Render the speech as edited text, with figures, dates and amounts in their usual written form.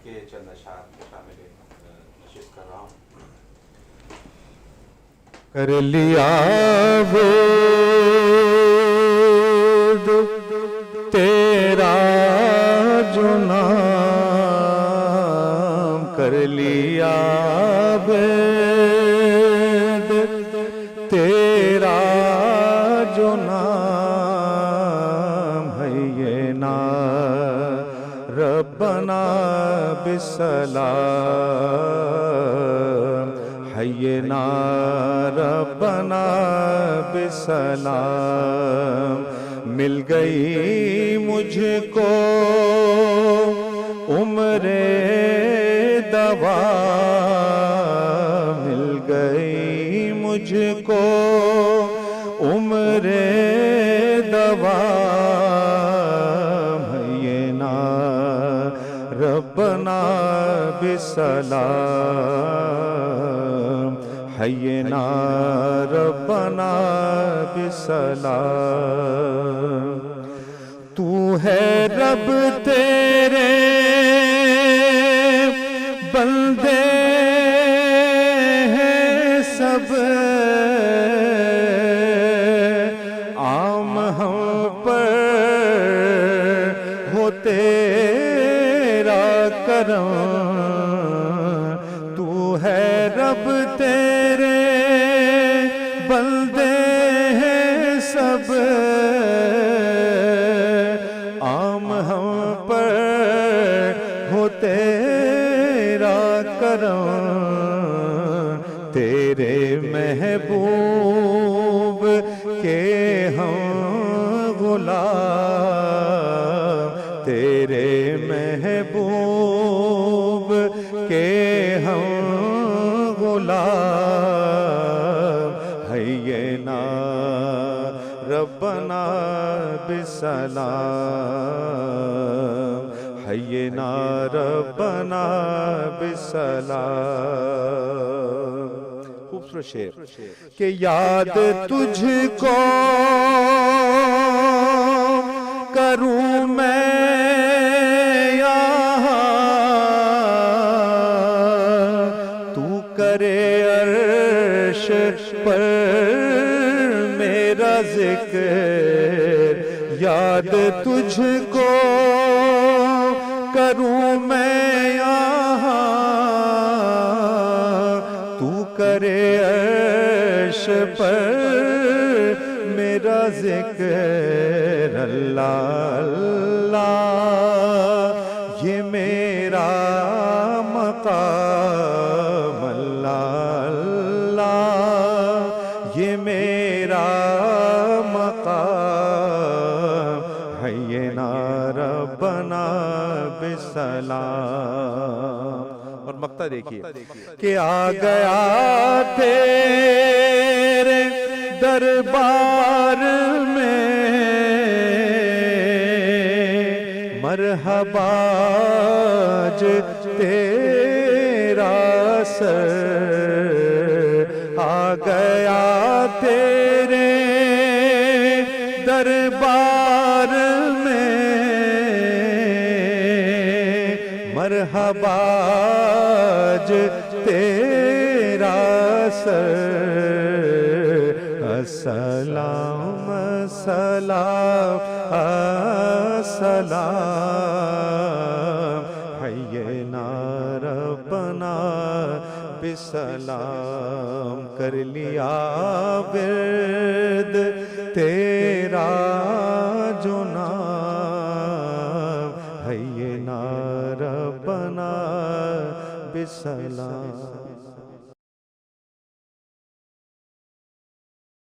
کے چند اشعار میں شامل نشست کر رہا ہوں۔ کر لیا ورد تیرا جو نام، کر لیا ورد تیرا جو نام ہے، یہ نام ربنا بسلام، حینا ربنا بسلام۔ مل گئی مجھ کو عمر دوام، مل گئی مجھ کو عمر دوام، حینا ربنا بسلام، حینا ربنا بسلام۔ تو ہے رب تیرے بندے ہیں سب، عام ہم پر ہو تیرا کرم، تو ہے رب تیرے بندے ہیں سب، عام ہم پر ہو تیرا کرم، تیرے محبوب کے ہم غلام، تیرے محبوب کے ہم غلام، حینا ربنا بسلام، حینا ربنا بسلام۔ خوبصورت شعر کہ یاد تجھ کو کروں میں یہاں، تو کرے عرش پر میرا ذکر، یاد تجھ کو کروں میں یہاں، تو کرے عرش پر میرا ذکر، اللہ اللہ یہ میرا مقام، اللہ اللہ یہ میرا مقام، حینا ربنا بسلام۔ اور مقطع دیکھیے کہ آ گیا تیرے دربار میں، مرحبا ج تیرا سر، آ گیا تیرے دربار میں، مرحبا ج تیرا سر، السلام السلام السلام، حینا ربنا بسلام۔ کر لیا ورد تیرا جو نام، حینا ربنا بسلام۔